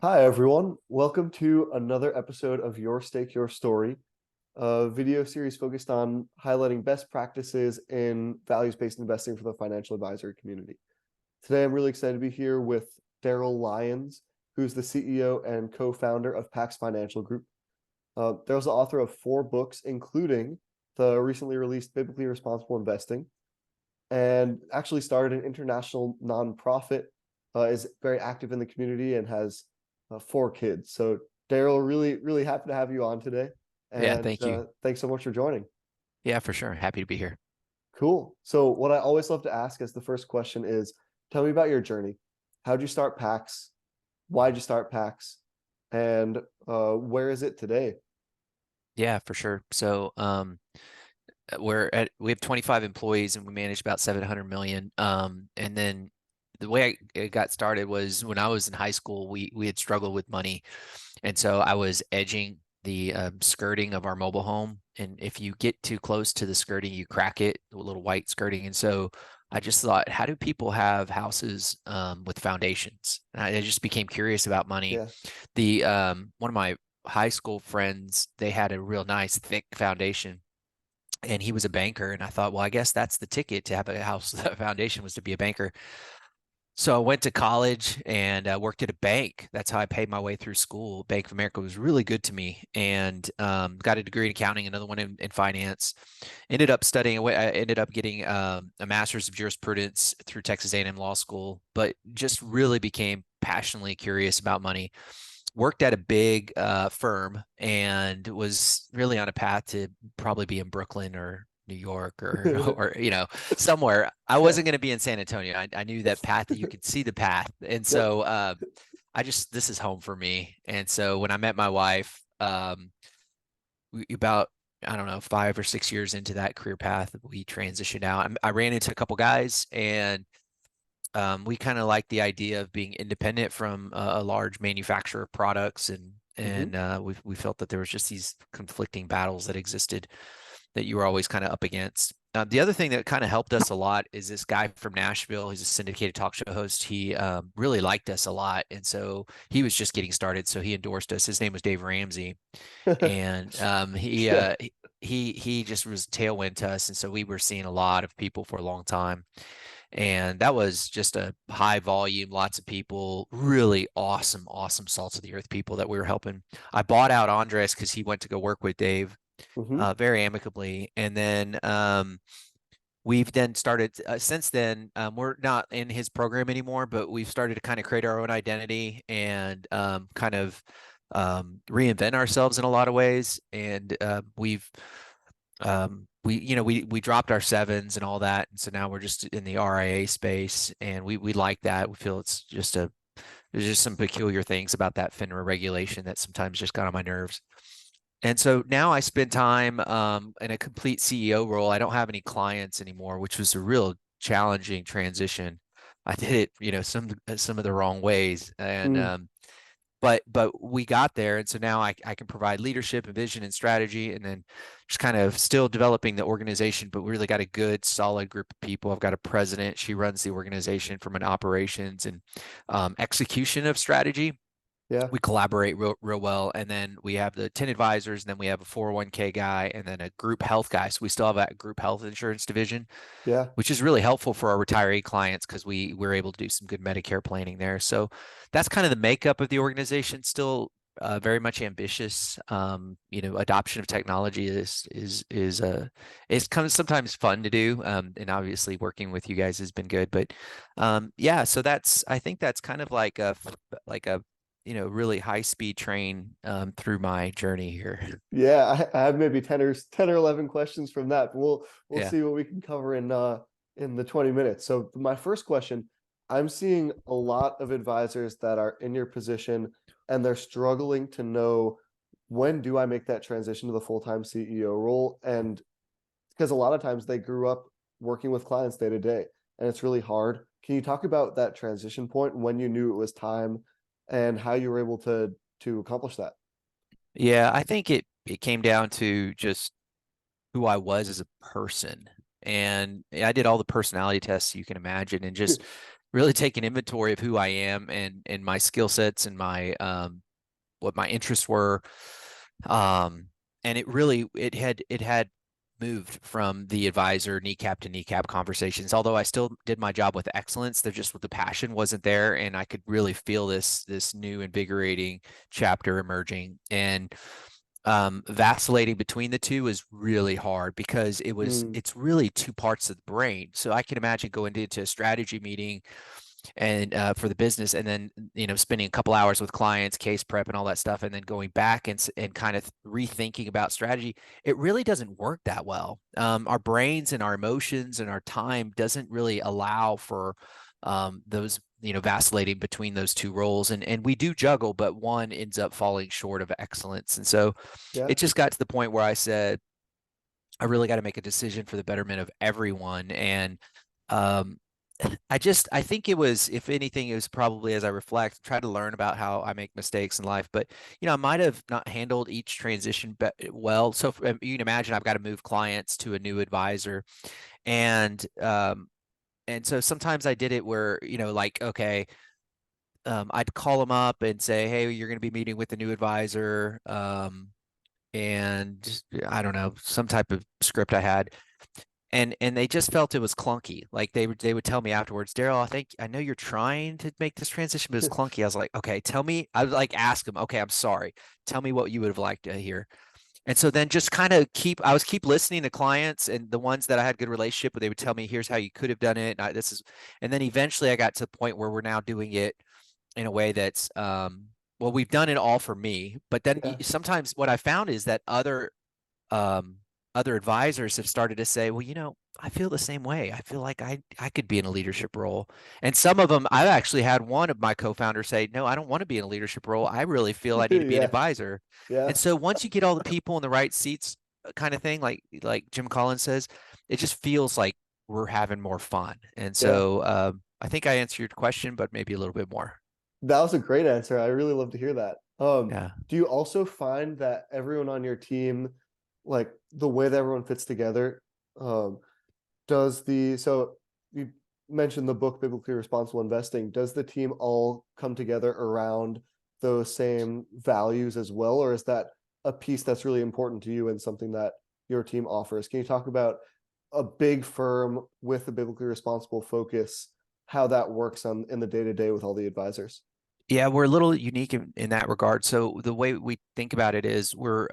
Hi, everyone. Welcome to another episode of Your Stake, Your Story, a video series focused on highlighting best practices in values-based investing for the financial advisory community. Today, I'm really excited to be here with Darryl Lyons, who's the CEO and co-founder of PAX Financial Group. Darryl's the author of 4 books, including the recently released Biblically Responsible Investing, and actually started an international nonprofit, is very active in the community and has 4 kids. So Darryl, really happy to have you on today. Yeah, And thank you. thanks so much for joining. Yeah, for sure. Happy to be here. Cool. So what I always love to ask as the first question is, tell me about your journey. How'd you start PAX? Why'd you start PAX? And where is it today? Yeah, for sure. We have 25 employees and we manage about 700 million. And then the way it got started was when I was in high school, we had struggled with money. And so I was edging the skirting of our mobile home. And if you get too close to the skirting, you crack it, a little white skirting. And so I just thought, how do people have houses with foundations? And I just became curious about money. Yeah. The One of my high school friends, they had a real nice thick foundation and he was a banker. And I thought, well, I guess that's the ticket to have a house foundation was to be a banker. So I went to college and worked at a bank. That's how I paid my way through school. Bank of America was really good to me, and got a degree in accounting, another one in finance. Ended up studying. I ended up getting a master's of jurisprudence through Texas A&M Law School, but just really became passionately curious about money. Worked at a big firm and was really on a path to probably be in Brooklyn or New York or or somewhere. I Yeah. wasn't going to be in San Antonio. I knew that path that you could see the path, and Yep. so I just this is home for me. And so when I met my wife, about I don't know 5 or 6 years into that career path, we transitioned out. I ran into a couple guys and we kind of like the idea of being independent from a large manufacturer of products, and Hmm. we felt that there was just these conflicting battles that existed that you were always kind of up against. The other thing that kind of helped us a lot is this guy from Nashville. He's a syndicated talk show host. He really liked us a lot, and so he was just getting started. So he endorsed us. His name was Dave Ramsey, and Yeah. he just was tailwind to us, and so we were seeing a lot of people for a long time. And that was just a high volume, lots of people, really awesome salts of the earth people that we were helping. I bought out Andres because he went to go work with Dave Hmm. very amicably. And then we've then started, since then, we're not in his program anymore, but we've started to kind of create our own identity and kind of reinvent ourselves in a lot of ways. And we dropped our sevens and all that, and so now we're just in the RIA space, and we like that. We feel there's just some peculiar things about that FINRA regulation that sometimes just got on my nerves. And so now I spend time in a complete CEO role. I don't have any clients anymore, which was a real challenging transition. I did it, some of the wrong ways, and Mm. but we got there, and so now I can provide leadership and vision and strategy, and then just kind of still developing the organization, but we really got a good solid group of people. I've got a president. She runs the organization from an operations and execution of strategy. Yeah. We collaborate real well, and then we have the 10 advisors, and then we have a 401k guy, and then a group health guy. So we still have that group health insurance division, Yeah. which is really helpful for our retiree clients because we're able to do some good Medicare planning there. So that's kind of the makeup of the organization. Still very much ambitious. Adoption of technology is kind of sometimes fun to do, and obviously working with you guys has been good. But yeah, so I think that's kind of like a really high speed train through my journey here. Yeah, I have maybe 10 or 11 questions from that, but we'll Yeah. see what we can cover in the 20 minutes. So my first question, I'm seeing a lot of advisors that are in your position and they're struggling to know, when do I make that transition to the full-time CEO role? And because a lot of times they grew up working with clients day to day and it's really hard. Can you talk about that transition point, when you knew it was time and how you were able to accomplish that? Yeah, I think it came down to just who I was as a person. And I did all the personality tests you can imagine, and just really take an inventory of who I am and my skill sets and my what my interests were. Um, and it had moved from the advisor kneecap to kneecap conversations. Although I still did my job with excellence, there just the passion wasn't there, and I could really feel this new invigorating chapter emerging. And vacillating between the two is really hard because Mm, it's really two parts of the brain. So I can imagine going into a strategy meeting and for the business, and then spending a couple hours with clients, case prep, and all that stuff, and then going back and kind of rethinking about strategy. It really doesn't work that well. Our brains and our emotions and our time doesn't really allow for those vacillating between those two roles, and we do juggle, but one ends up falling short of excellence. And so yeah. it just got to the point where I said, I really got to make a decision for the betterment of everyone. And um, I think it was, if anything, it was probably, as I reflect, try to learn about how I make mistakes in life. But, I might have not handled each transition well. So you can imagine I've got to move clients to a new advisor. And, and so sometimes I did it where, like, okay, I'd call them up and say, hey, you're going to be meeting with the new advisor. And I don't know, some type of script I had, and they just felt it was clunky. Like they would tell me afterwards, Darryl, I know you're trying to make this transition, but it's clunky. I was like, okay, tell me. I would like ask them, okay, I'm sorry. Tell me what you would have liked to hear. And so then just kind of keep listening to clients, and the ones that I had good relationship with, they would tell me, here's how you could have done it. And then eventually I got to the point where we're now doing it in a way that's, well, we've done it all for me. But then Yeah. sometimes what I found is that um, other advisors have started to say, well, I feel the same way. I feel like I could be in a leadership role. And some of them, I've actually had one of my co-founders say, no, I don't want to be in a leadership role. I really feel I need to be an Yeah. advisor. Yeah. And so once you get all the people in the right seats, kind of thing, like Jim Collins says, it just feels like we're having more fun. And Yeah. so I think I answered your question, but maybe a little bit more. That was a great answer. I really love to hear that. Yeah. Do you also find that everyone on your team, like the way that everyone fits together, um, so you mentioned the book Biblically Responsible Investing. Does the team all come together around those same values as well, or is that a piece that's really important to you and something that your team offers? Can you talk about a big firm with a biblically responsible focus, how that works on in the day to day with all the advisors? Yeah, we're a little unique in that regard. So the way we think about it is we're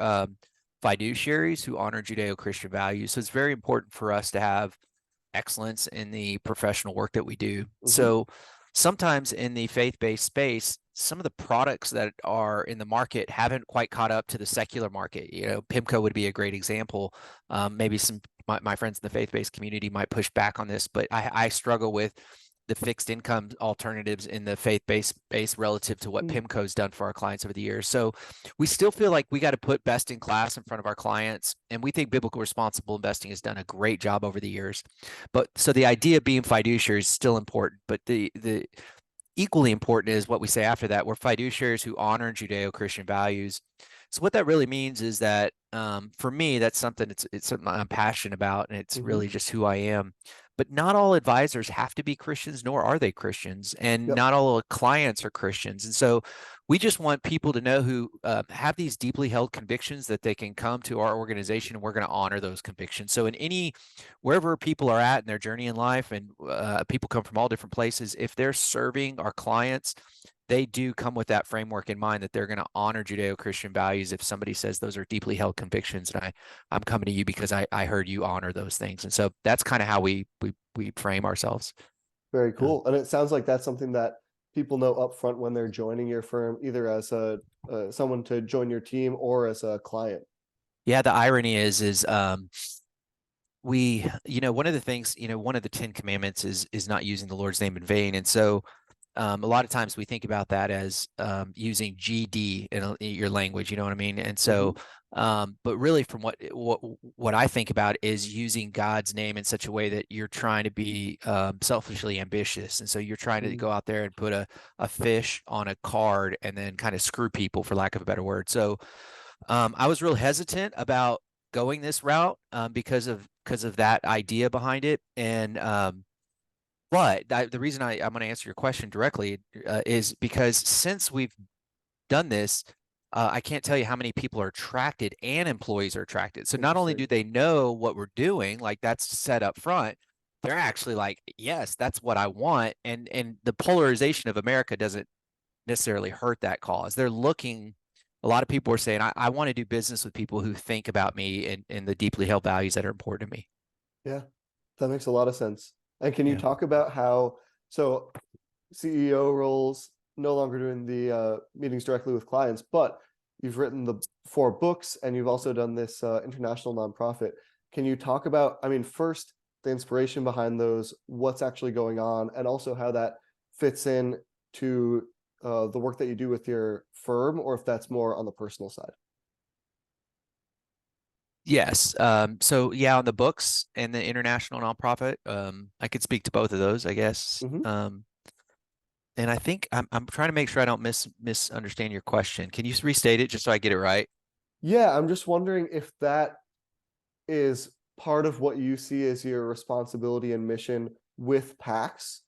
fiduciaries who honor Judeo-Christian values. So it's very important for us to have excellence in the professional work that we do. Hmm. So sometimes in the faith-based space, some of the products that are in the market haven't quite caught up to the secular market. PIMCO would be a great example. Maybe my friends in the faith-based community might push back on this, but I struggle with the fixed income alternatives in the faith-based space relative to what PIMCO's done for our clients over the years. So we still feel like we got to put best in class in front of our clients. And we think biblical responsible investing has done a great job over the years. But so the idea of being fiduciary is still important, but the equally important is what we say after that. We're fiduciaries who honor Judeo-Christian values. So what that really means is that for me, that's something it's something I'm passionate about, and it's Hmm. really just who I am. But not all advisors have to be Christians, nor are they Christians, and Yep. not all clients are Christians. And so we just want people to know who have these deeply held convictions that they can come to our organization, and we're going to honor those convictions. So in wherever people are at in their journey in life, and people come from all different places, if they're serving our clients, they do come with that framework in mind that they're going to honor Judeo-Christian values. If somebody says those are deeply held convictions, and I'm coming to you because I heard you honor those things. And so that's kind of how we frame ourselves. Very Yeah. cool. And it sounds like that's something that people know upfront when they're joining your firm, either as a someone to join your team or as a client. Yeah, the irony is one of the things, one of the 10 commandments is not using the Lord's name in vain. And so a lot of times we think about that as using GD in your language, you know what I mean? And so, Hmm. but really, from what I think about is using God's name in such a way that you're trying to be selfishly ambitious, and so you're trying to Hmm. go out there and put a fish on a card and then kind of screw people, for lack of a better word. So I was real hesitant about going this route because of that idea behind it. And but the reason I'm going to answer your question directly is because since we've done this, I can't tell you how many people are attracted and employees are attracted. So not only Interesting. do they know what we're doing, like that's set up front, they're actually like, yes, that's what I want. And the polarization of America doesn't necessarily hurt that cause. They're looking, a lot of people are saying, I want to do business with people who think about me and the deeply held values that are important to me. Yeah, that makes a lot of sense. And can you Yeah. talk about how, so CEO roles, no longer doing the meetings directly with clients, but you've written the 4 books and you've also done this international nonprofit. Can you talk about, I mean, first, the inspiration behind those, what's actually going on, and also how that fits in to the work that you do with your firm, or if that's more on the personal side? Yes. So yeah, on the books and the international nonprofit, I could speak to both of those, I guess. Hmm. And I think I'm trying to make sure I don't misunderstand your question. Can you restate it just so I get it right? Yeah, I'm just wondering if that is part of what you see as your responsibility and mission with PAX,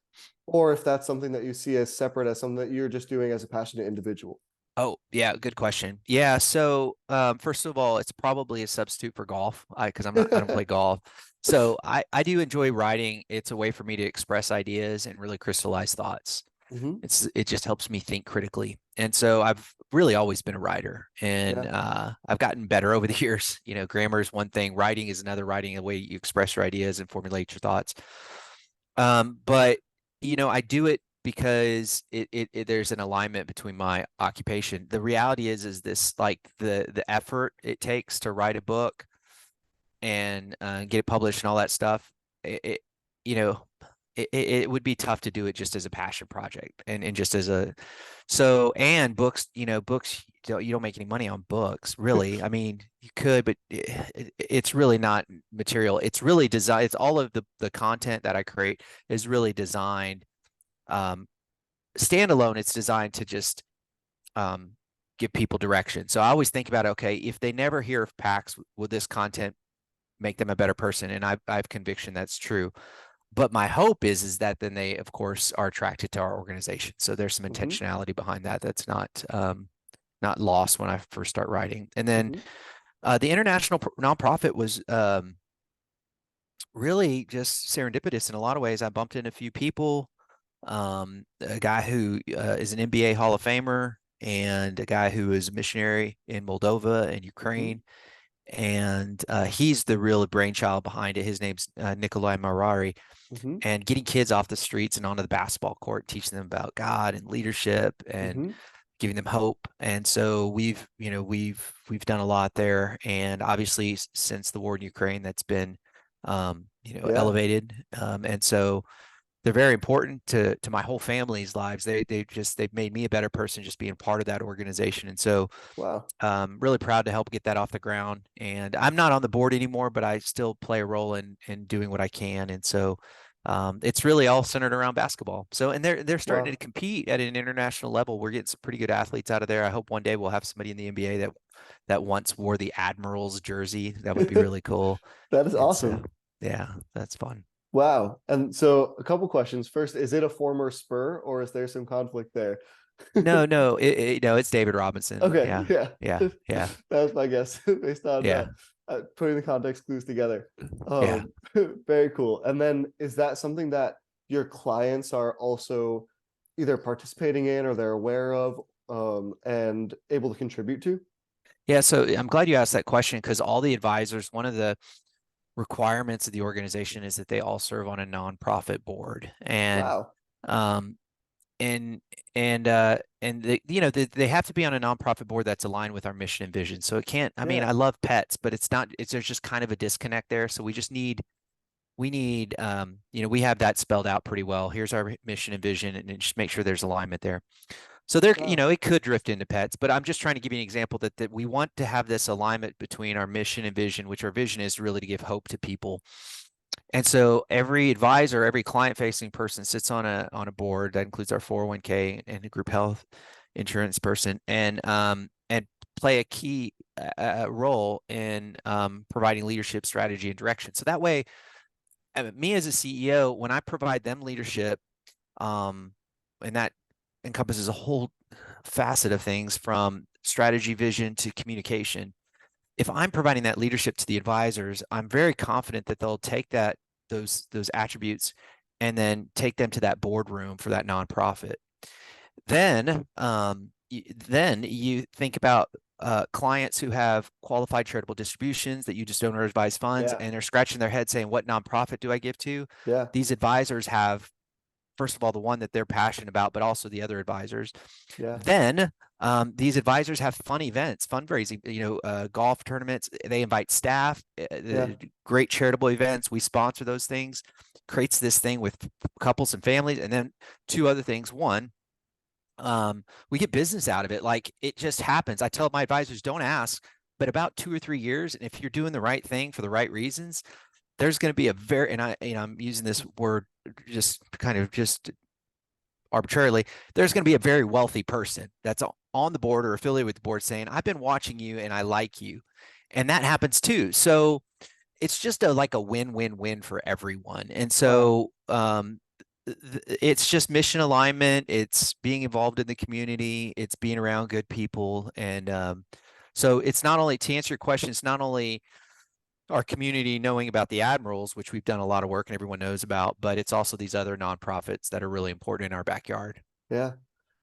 or if that's something that you see as separate, as something that you're just doing as a passionate individual. Oh, yeah, good question. Yeah, so first of all, it's probably a substitute for golf, because I don't play golf. So I do enjoy writing. It's a way for me to express ideas and really crystallize thoughts. Hmm. It just helps me think critically. And so I've really always been a writer, and Yeah. I've gotten better over the years. You know, grammar is one thing, writing is another. Writing a way you express your ideas and formulate your thoughts. But you know, I do it because there's an alignment between my occupation. The reality is this, like the effort it takes to write a book and get it published and all that stuff. It you know, it would be tough to do it just as a passion project and just as a so and books, you know, books you don't make any money on books, really. I mean, you could, but it's really not material. It's really designed. It's all of the content that I create is really designed um, standalone. It's designed to just um, give people direction. So I always think about, okay, if they never hear of PAX, will this content make them a better person? And I have conviction that's true. But my hope is that then they, of course, are attracted to our organization. So there's some Hmm. intentionality behind that that's not lost when I first start writing. And then Hmm. the international nonprofit was really just serendipitous in a lot of ways. I bumped into a few people, a guy who is an NBA Hall of Famer, and a guy who is a missionary in Moldova and Hmm. Ukraine. And he's the real brainchild behind it. His name's Nikolai Marari. Hmm. And getting kids off the streets and onto the basketball court, teaching them about God and leadership and Hmm. giving them hope. And so we've done a lot there. And obviously, since the war in Ukraine, that's been Yeah. elevated. And so they're very important to my whole family's lives. They've made me a better person just being part of that organization. And so Wow. really proud to help get that off the ground. And I'm not on the board anymore, but I still play a role in doing what I can. And so it's really all centered around basketball. So and they're starting to Wow. compete at an international level. We're getting some pretty good athletes out of there. I hope one day we'll have somebody in the NBA that once wore the Admirals jersey. That would be really cool. That is And awesome. so yeah, that's fun. Wow. And so a couple questions. First, is it a former Spur, or is there some conflict there? No, no, it's David Robinson. Okay, Yeah, yeah. yeah, That yeah, was my guess based on yeah, putting the context clues together. yeah. Um, very cool. And then is that something that your clients are also either participating in or they're aware of, and able to contribute to? Yeah, so I'm glad you asked that question because all the advisors, one of the requirements of the organization is that they all serve on a nonprofit board. Wow. Um and and they have to be on a nonprofit board that's aligned with our mission and vision. So it can't, I mean, Yeah. I love pets, but it's not, it's there's just kind of a disconnect there. So we need we have that spelled out pretty well. Here's our mission and vision, and just make sure there's alignment there. So there, Wow. it could drift into pets, but I'm just trying to give you an example that we want to have this alignment between our mission and vision, which our vision is really to give hope to people. And so every advisor, every client-facing person sits on a board that includes our 401k and a group health insurance person, and play a key role in providing leadership, strategy, and direction. So that way, me as a CEO, when I provide them leadership, and that encompasses a whole facet of things from strategy, vision to communication. If I'm providing that leadership to the advisors, I'm very confident that they'll take those attributes and then take them to that boardroom for that nonprofit. Then you think about clients who have qualified charitable distributions that you just donor advised funds, Yeah. and they're scratching their head saying, what nonprofit do I give to? Yeah. These advisors have, first of all, the one that they're passionate about, but also the other advisors. Yeah. Then these advisors have fun events, fundraising, golf tournaments. They invite staff, Yeah. great charitable events. We sponsor those things, creates this thing with couples and families. And then two other things. One, we get business out of it. Like it just happens. I tell my advisors, don't ask, but about 2 or 3 years, and if you're doing the right thing for the right reasons, there's going to be a very, and I'm using this word just arbitrarily, there's going to be a very wealthy person that's on the board or affiliated with the board saying, I've been watching you and I like you. And that happens too. So it's just like a win-win-win for everyone. And so it's just mission alignment. It's being involved in the community. It's being around good people. And so it's not only, to answer your question, it's not only our community knowing about the admirals, which we've done a lot of work and everyone knows about, but it's also these other nonprofits that are really important in our backyard. Yeah.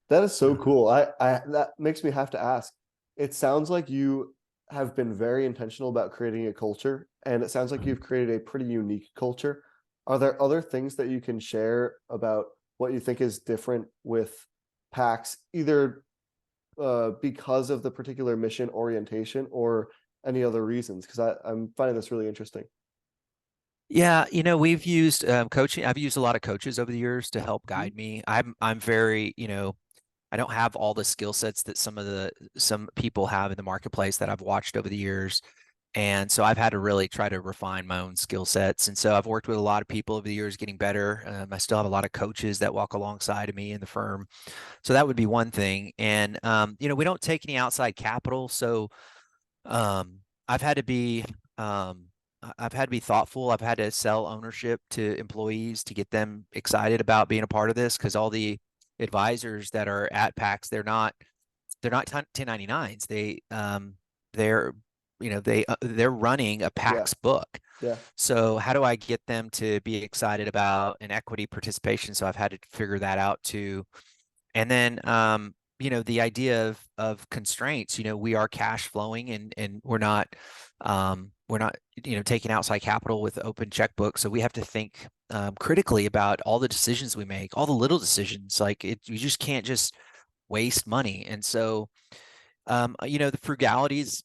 That is so cool. That makes me have to ask. It sounds like you have been very intentional about creating a culture, and it sounds like you've created a pretty unique culture. Are there other things that you can share about what you think is different with PAX, either because of the particular mission orientation or any other reasons? Because I'm finding this really interesting. Yeah, we've used coaching. I've used a lot of coaches over the years to help Mhm. guide me. I'm very, I don't have all the skill sets that some people have in the marketplace that I've watched over the years. And so I've had to really try to refine my own skill sets. And so I've worked with a lot of people over the years getting better. I still have a lot of coaches that walk alongside of me in the firm. So that would be one thing. And we don't take any outside capital. So um, I've had to be um, I've had to be thoughtful. I've had to sell ownership to employees to get them excited about being a part of this, because all the advisors that are at PAX, they're not 1099s. They're they're running a Yeah. PAX book. Yeah. So how do I get them to be excited about an equity participation? So I've had to figure that out too. And then the idea of constraints, we are cash flowing, and we're not taking outside capital with open checkbook. So we have to think critically about all the decisions we make, all the little decisions. Like you just can't just waste money. And so the frugality is,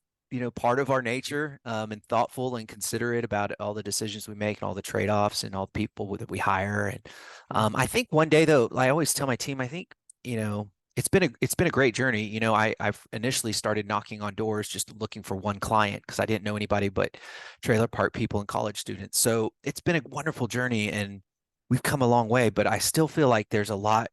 part of our nature, and thoughtful and considerate about all the decisions we make and all the trade-offs and all the people that we hire. And Mhm. I think one day though, I always tell my team, I think, it's been a great journey. I've initially started knocking on doors just looking for one client because I didn't know anybody but trailer park people and college students. So it's been a wonderful journey and we've come a long way, but I still feel like there's a lot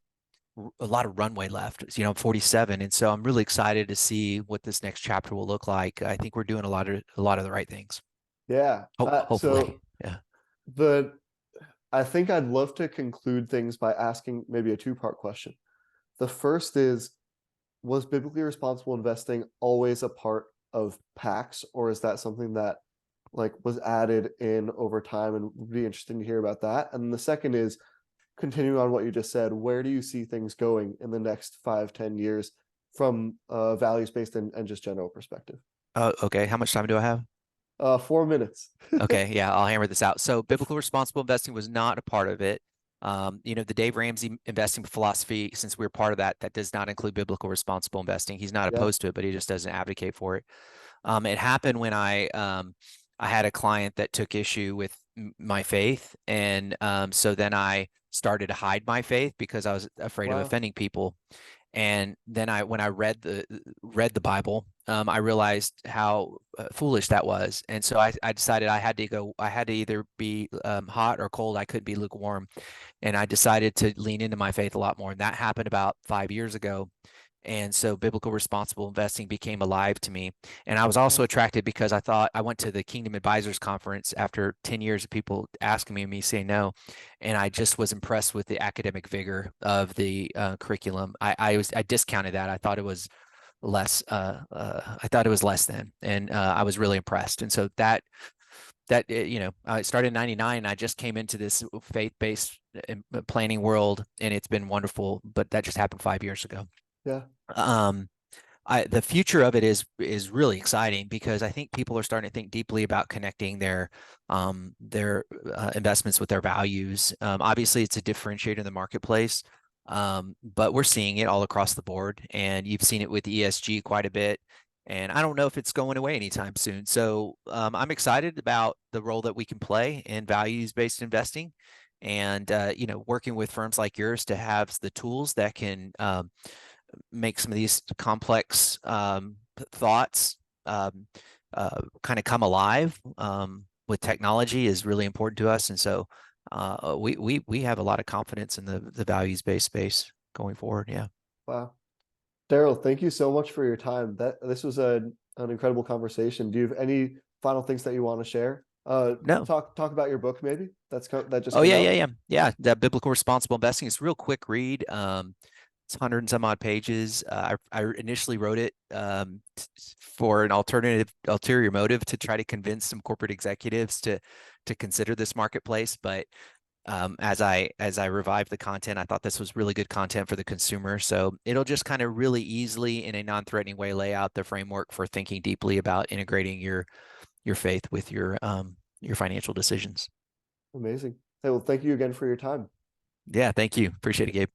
of runway left. I'm 47, and so I'm really excited to see what this next chapter will look like. I think we're doing a lot of the right things. Yeah. Hopefully, yeah. The I think I'd love to conclude things by asking maybe a two-part question. The first is, was biblically responsible investing always a part of PAX, or is that something that was added in over time, and would be interesting to hear about that? And the second is, continuing on what you just said, where do you see things going in the next 5-10 years from a values-based and just general perspective? Okay. How much time do I have? 4 minutes. Okay, yeah, I'll hammer this out. So biblical responsible investing was not a part of it. The Dave Ramsey investing philosophy, since we're part of that, that does not include biblical responsible investing. He's not Yeah. opposed to it, but he just doesn't advocate for it. It happened when I had a client that took issue with my faith, and so then I started to hide my faith because I was afraid of Wow. offending people. And then when I read the Bible, I realized how foolish that was. And so I decided I had to go. I had to either be hot or cold. I couldn't be lukewarm. And I decided to lean into my faith a lot more. And that happened about 5 years ago. And so biblical responsible investing became alive to me. And I was also attracted because I thought I went to the Kingdom Advisors Conference after 10 years of people asking me and me saying no. And I just was impressed with the academic vigor of the curriculum. I discounted that. I thought it was I thought it was less than, and I was really impressed. And so I started in 99. I just came into this faith-based planning world, and it's been wonderful, but that just happened 5 years ago. Yeah. Um, the future of it is really exciting because I think people are starting to think deeply about connecting their investments with their values. Obviously, it's a differentiator in the marketplace, but we're seeing it all across the board, and you've seen it with ESG quite a bit. And I don't know if it's going away anytime soon. So I'm excited about the role that we can play in values-based investing, and working with firms like yours to have the tools that can make some of these complex thoughts kind of come alive with technology is really important to us. And so we have a lot of confidence in the values-based space going forward. Yeah. Wow. Darryl, thank you so much for your time. This was an incredible conversation. Do you have any final things that you want to share? No. Talk about your book, maybe that just Oh came yeah, out. yeah. That biblical responsible investing is a real quick read. It's 100 and some odd pages. I initially wrote it for an ulterior motive to try to convince some corporate executives to consider this marketplace. But as I revived the content, I thought this was really good content for the consumer. So it'll just kind of really easily, in a non-threatening way, lay out the framework for thinking deeply about integrating your faith with your financial decisions. Amazing. Hey, well, thank you again for your time. Yeah, thank you. Appreciate it, Gabe.